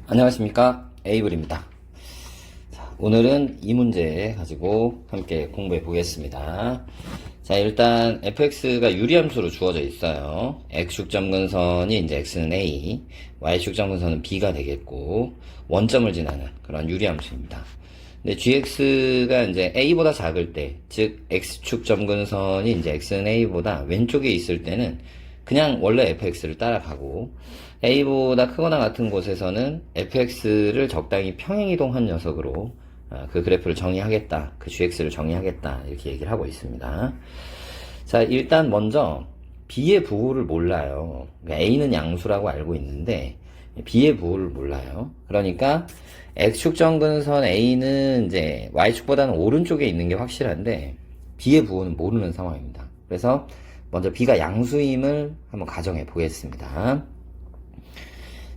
안녕하십니까, 에이블입니다. 오늘은 이 문제 가지고 함께 공부해 보겠습니다. 자, 일단 fx가 유리함수로 주어져 있어요. x축 점근선이 이제 x는 a, y축 점근선은 b가 되겠고, 원점을 지나는 그런 유리함수입니다. 근데 gx가 이제 a보다 작을 때, 즉 x축 점근선이 이제 x는 a보다 왼쪽에 있을 때는 그냥 원래 fx를 따라가고, a보다 크거나 같은 곳에서는 fx를 적당히 평행이동한 녀석으로 그 그래프를 정의하겠다, 그 gx를 정의하겠다, 이렇게 얘기를 하고 있습니다. 자, 일단 먼저 b의 부호를 몰라요. 그러니까 a는 양수라고 알고 있는데 b의 부호를 몰라요. 그러니까 x축 점근선 a는 이제 y축보다는 오른쪽에 있는 게 확실한데 b의 부호는 모르는 상황입니다. 그래서 먼저 b가 양수임을 한번 가정해 보겠습니다.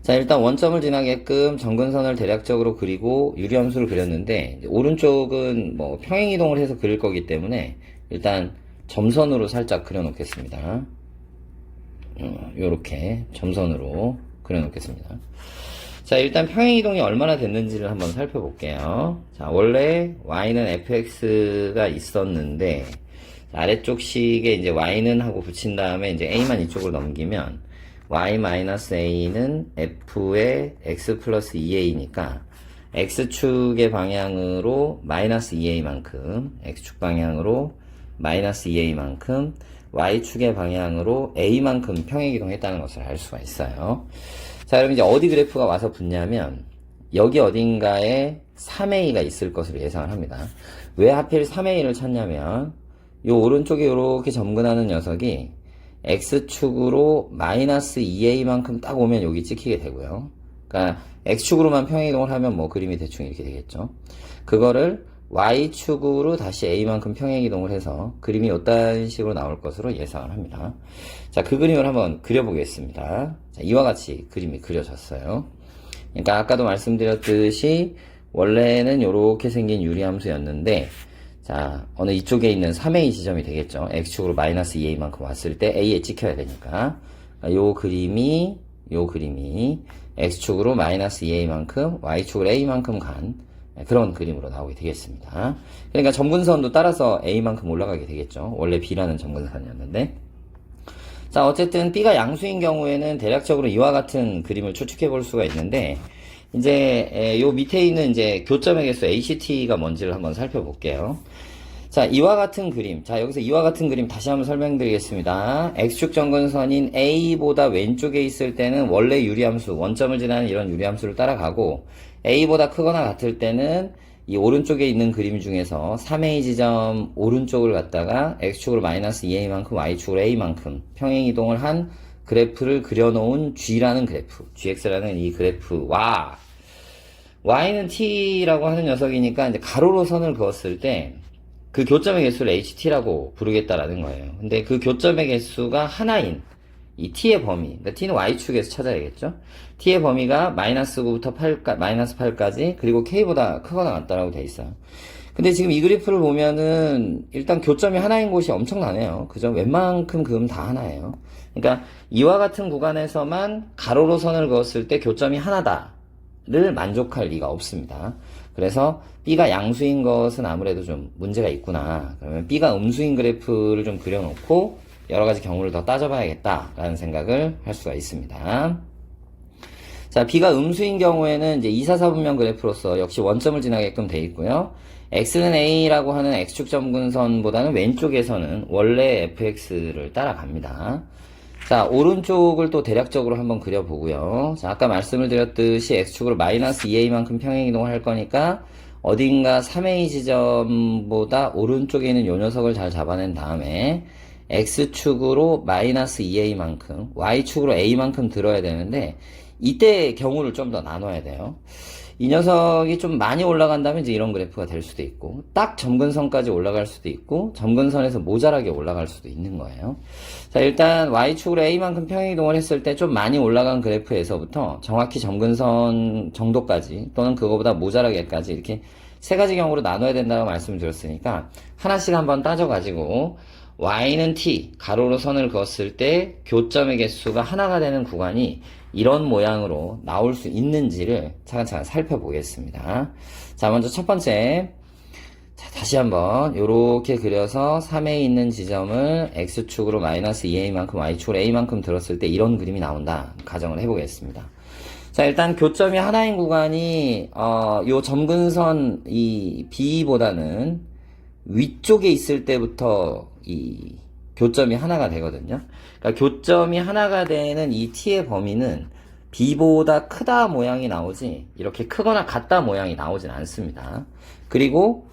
자, 일단 원점을 지나게끔 점근선을 대략적으로 그리고 유리함수를 그렸는데, 오른쪽은 뭐 평행이동을 해서 그릴 거기 때문에 일단 점선으로 살짝 그려 놓겠습니다. 요렇게 점선으로 그려 놓겠습니다. 자, 일단 평행이동이 얼마나 됐는지를 한번 살펴볼게요. 자, 원래 y는 fx가 있었는데, 아래쪽 식에 이제 y는 하고 붙인 다음에 이제 a만 이쪽으로 넘기면 y-a는 f의 x 플러스 2a니까 x축의 방향으로 마이너스 2a만큼, x축 방향으로 마이너스 2a만큼, y축의 방향으로 a만큼 평행이동했다는 것을 알 수가 있어요. 자, 그럼 이제 어디 그래프가 와서 붙냐면 여기 어딘가에 3a가 있을 것으로 예상을 합니다. 왜 하필 3a를 찾냐면 요 오른쪽에 이렇게 점근하는 녀석이 x축으로 마이너스 2a만큼 딱 오면 여기 찍히게 되고요. 그러니까 x축으로만 평행이동을 하면 뭐 그림이 대충 이렇게 되겠죠. 그거를 y축으로 다시 a만큼 평행이동을 해서 그림이 이딴 식으로 나올 것으로 예상을 합니다. 자, 그 그림을 한번 그려보겠습니다. 자, 이와 같이 그림이 그려졌어요. 그러니까 아까도 말씀드렸듯이 원래는 이렇게 생긴 유리함수였는데, 자, 어느 이쪽에 있는 3a 지점이 되겠죠. x축으로 마이너스 2a만큼 왔을 때 a에 찍혀야 되니까. 요 그림이 x축으로 마이너스 2a만큼, y축으로 a만큼 간 그런 그림으로 나오게 되겠습니다. 그러니까 점근선도 따라서 a만큼 올라가게 되겠죠. 원래 b라는 점근선이었는데. 자, 어쨌든 b가 양수인 경우에는 대략적으로 이와 같은 그림을 추측해 볼 수가 있는데, 이제 요 밑에 있는 이제 교점의 개수 HT가 뭔지를 한번 살펴볼게요. 자, 이와 같은 그림. 자, 여기서 이와 같은 그림 다시 한번 설명드리겠습니다. x축 점근선인 a보다 왼쪽에 있을 때는 원래 유리함수, 원점을 지나는 이런 유리함수를 따라가고, a보다 크거나 같을 때는 이 오른쪽에 있는 그림 중에서 3a 지점 오른쪽을 갖다가 x축으로 마이너스 2a만큼, y축으로 a만큼 평행이동을 한 그래프를 그려놓은 G라는 그래프, GX라는 이 그래프와 Y는 T라고 하는 녀석이니까 이제 가로로 선을 그었을 때 그 교점의 개수를 HT라고 부르겠다라는 거예요. 근데 그 교점의 개수가 하나인 이 T의 범위, 그러니까 T는 Y축에서 찾아야겠죠? T의 범위가 마이너스 9부터 마이너스 8까지, 그리고 K보다 크거나 같다라고 돼 있어요. 근데 지금 이 그래프를 보면은 일단 교점이 하나인 곳이 엄청나네요. 그죠? 웬만큼 그으면 다 하나예요. 그러니까 이와 같은 구간에서만 가로로 선을 그었을 때 교점이 하나다를 만족할 리가 없습니다. 그래서 B가 양수인 것은 아무래도 좀 문제가 있구나. 그러면 B가 음수인 그래프를 좀 그려놓고 여러 가지 경우를 더 따져봐야겠다라는 생각을 할 수가 있습니다. 자, B가 음수인 경우에는 이제 2, 4, 4분면 그래프로서 역시 원점을 지나게끔 돼 있고요. x는 a라고 하는 x축 점근선보다는 왼쪽에서는 원래 fx를 따라갑니다. 자, 오른쪽을 또 대략적으로 한번 그려보고요. 자, 아까 말씀을 드렸듯이 x축으로 마이너스 2a만큼 평행이동을 할 거니까 어딘가 3a 지점보다 오른쪽에 있는 요 녀석을 잘 잡아낸 다음에 x축으로 마이너스 2a만큼, y축으로 a만큼 들어야 되는데 이때 경우를 좀 더 나눠야 돼요. 이 녀석이 좀 많이 올라간다면 이제 이런 그래프가 될 수도 있고, 딱 점근선까지 올라갈 수도 있고, 점근선에서 모자라게 올라갈 수도 있는 거예요. 자, 일단 y축으로 a만큼 평행이동을 했을 때 좀 많이 올라간 그래프에서부터 정확히 점근선 정도까지 또는 그거보다 모자라게까지 이렇게 세 가지 경우로 나눠야 된다고 말씀을 드렸으니까 하나씩 한번 따져가지고 y는 t, 가로로 선을 그었을 때 교점의 개수가 하나가 되는 구간이 이런 모양으로 나올 수 있는지를 차근차근 살펴보겠습니다. 자, 먼저 첫 번째. 자, 다시 한번 요렇게 그려서 3에 있는 지점을 x축으로 마이너스 2a만큼 y축으로 a만큼 들었을 때 이런 그림이 나온다. 가정을 해보겠습니다. 자, 일단 교점이 하나인 구간이 요 점근선 이 B보다는 위쪽에 있을 때부터 이 교점이 하나가 되거든요. 그러니까 교점이 하나가 되는 이 T의 범위는 B보다 크다 모양이 나오지 이렇게 크거나 같다 모양이 나오진 않습니다. 그리고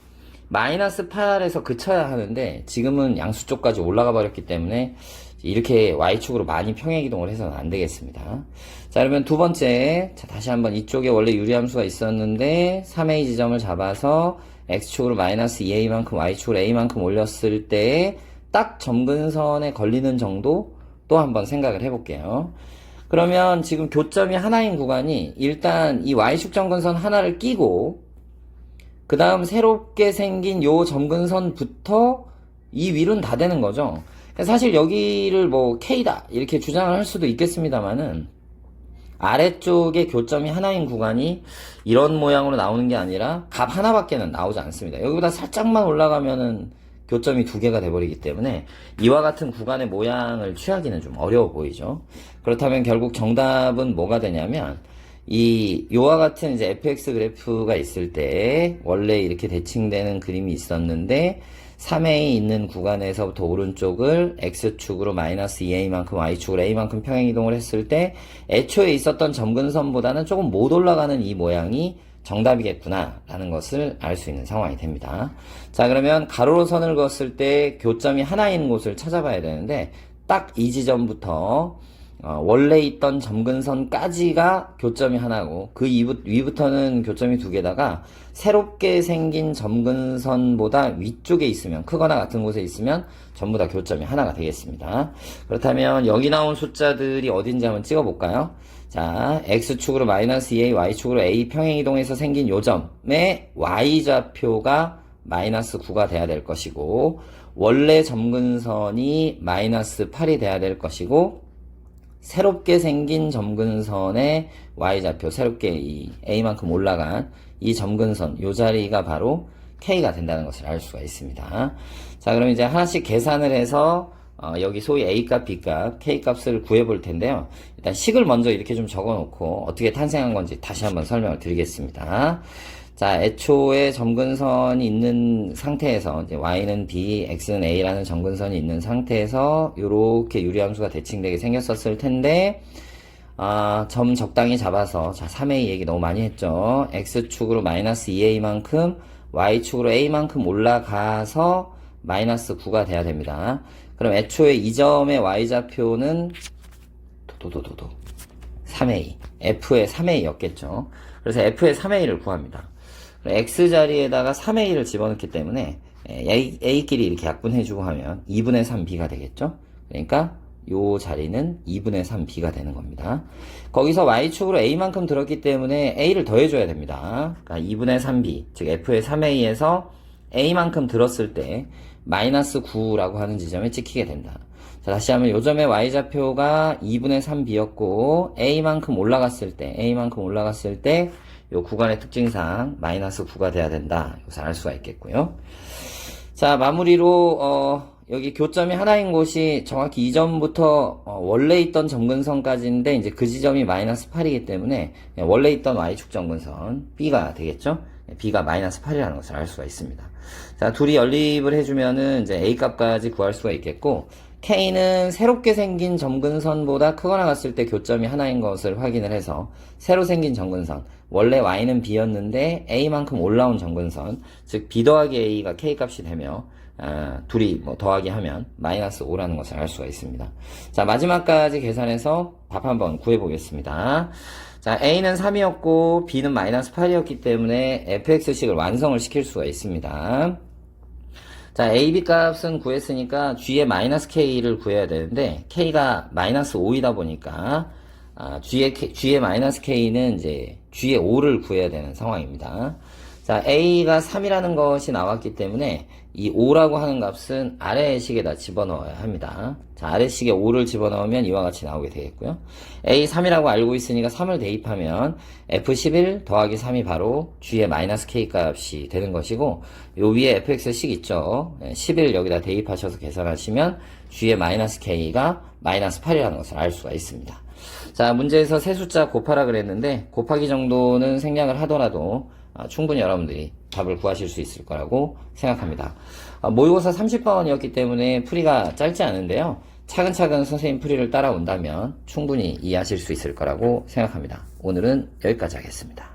마이너스 8에서 그쳐야 하는데 지금은 양수 쪽까지 올라가 버렸기 때문에 이렇게 Y축으로 많이 평행이동을 해서는 안 되겠습니다. 자, 그러면 두 번째, 자, 다시 한번 이쪽에 원래 유리함수가 있었는데 3a 지점을 잡아서 X축으로 마이너스 2a만큼 Y축으로 a만큼 올렸을 때 딱 점근선에 걸리는 정도 또 한번 생각을 해볼게요. 그러면 지금 교점이 하나인 구간이 일단 이 Y축 점근선 하나를 끼고 그 다음 새롭게 생긴 요 점근선부터 이 위로는 다 되는 거죠. 사실 여기를 뭐 K다 이렇게 주장을 할 수도 있겠습니다만은 아래쪽에 교점이 하나인 구간이 이런 모양으로 나오는 게 아니라 값 하나밖에는 나오지 않습니다. 여기보다 살짝만 올라가면은 교점이 두 개가 돼버리기 때문에 이와 같은 구간의 모양을 취하기는 좀 어려워 보이죠. 그렇다면 결국 정답은 뭐가 되냐면 요와 같은 이제 fx 그래프가 있을 때 원래 이렇게 대칭되는 그림이 있었는데 3a에 있는 구간에서부터 오른쪽을 x축으로 마이너스 2a만큼 y축으로 a만큼 평행이동을 했을 때 애초에 있었던 점근선보다는 조금 못 올라가는 이 모양이 정답이겠구나 라는 것을 알 수 있는 상황이 됩니다. 자, 그러면 가로로 선을 그었을 때 교점이 하나인 곳을 찾아봐야 되는데 딱 이 지점부터 원래 있던 점근선까지가 교점이 하나고 그 위부터는 교점이 두 개다가 새롭게 생긴 점근선보다 위쪽에 있으면 크거나 같은 곳에 있으면 전부 다 교점이 하나가 되겠습니다. 그렇다면 여기 나온 숫자들이 어딘지 한번 찍어볼까요? 자, x축으로 마이너스 2a, y축으로 a 평행이동해서 생긴 요 점의 y좌표가 마이너스 9가 돼야 될 것이고 원래 점근선이 마이너스 8이 돼야 될 것이고 새롭게 생긴 점근선의 y좌표, 새롭게 이 a만큼 올라간 이 점근선, 요 자리가 바로 k가 된다는 것을 알 수가 있습니다. 자, 그럼 이제 하나씩 계산을 해서 여기 소위 a값, b값, k값을 구해볼 텐데요. 일단 식을 먼저 이렇게 좀 적어놓고 어떻게 탄생한 건지 다시 한번 설명을 드리겠습니다. 자, 애초에 점근선이 있는 상태에서 이제 y는 b, x는 a라는 점근선이 있는 상태에서 요렇게 유리함수가 대칭되게 생겼었을 텐데 점 적당히 잡아서 자, 3a 얘기 너무 많이 했죠. x축으로 마이너스 2a만큼 y축으로 a만큼 올라가서 마이너스 9가 돼야 됩니다. 그럼 애초에 이 점의 y좌표는 3a, f의 3a였겠죠. 그래서 f의 3a를 구합니다. x자리에다가 3a를 집어넣기 때문에 a끼리 이렇게 약분해주고 하면 2분의 3b가 되겠죠. 그러니까 요 자리는 2분의 3b가 되는 겁니다. 거기서 y축으로 a만큼 들었기 때문에 a를 더해줘야 됩니다. 그러니까 2분의 3b, 즉 f의 3a에서 a만큼 들었을 때 마이너스 9라고 하는 지점에 찍히게 된다. 자, 다시 하면 요점의 y좌표가 2분의 3b였고 a만큼 올라갔을 때 요 구간의 특징상 마이너스 9가 돼야 된다. 이것을 알 수가 있겠고요. 자, 마무리로 여기 교점이 하나인 곳이 정확히 이 점부터 원래 있던 점근선까지인데 이제 그 지점이 마이너스 8이기 때문에 원래 있던 y축 점근선 b가 되겠죠. b가 마이너스 8이라는 것을 알 수가 있습니다. 자, 둘이 연립을 해주면은 이제 a 값까지 구할 수가 있겠고 K는 새롭게 생긴 점근선보다 크거나 같을 때 교점이 하나인 것을 확인을 해서 새로 생긴 점근선, 원래 Y는 B였는데 A만큼 올라온 점근선, 즉 B 더하기 A가 K 값이 되며 둘이 뭐 더하기 하면 마이너스 5라는 것을 알 수가 있습니다. 자, 마지막까지 계산해서 답 한번 구해보겠습니다. 자, A는 3이었고 B는 마이너스 8이었기 때문에 fx식을 완성을 시킬 수가 있습니다. 자, AB 값은 구했으니까 G의 마이너스 K를 구해야 되는데, K가 마이너스 5이다 보니까, G의 마이너스 K는 이제 G의 5를 구해야 되는 상황입니다. 자, A가 3이라는 것이 나왔기 때문에 이 5라고 하는 값은 아래식에다 집어넣어야 합니다. 자, 아래식에 5를 집어넣으면 이와 같이 나오게 되겠고요. A 3이라고 알고 있으니까 3을 대입하면 F11 더하기 3이 바로 G의 마이너스 K 값이 되는 것이고, 요 위에 fx식 있죠. 11 여기다 대입하셔서 계산하시면 G의 마이너스 K가 마이너스 8이라는 것을 알 수가 있습니다. 자, 문제에서 세 숫자 곱하라 그랬는데 곱하기 정도는 생략을 하더라도 충분히 여러분들이 답을 구하실 수 있을 거라고 생각합니다. 모의고사 30번이었기 때문에 풀이가 짧지 않은데요. 차근차근 선생님 풀이를 따라온다면 충분히 이해하실 수 있을 거라고 생각합니다. 오늘은 여기까지 하겠습니다.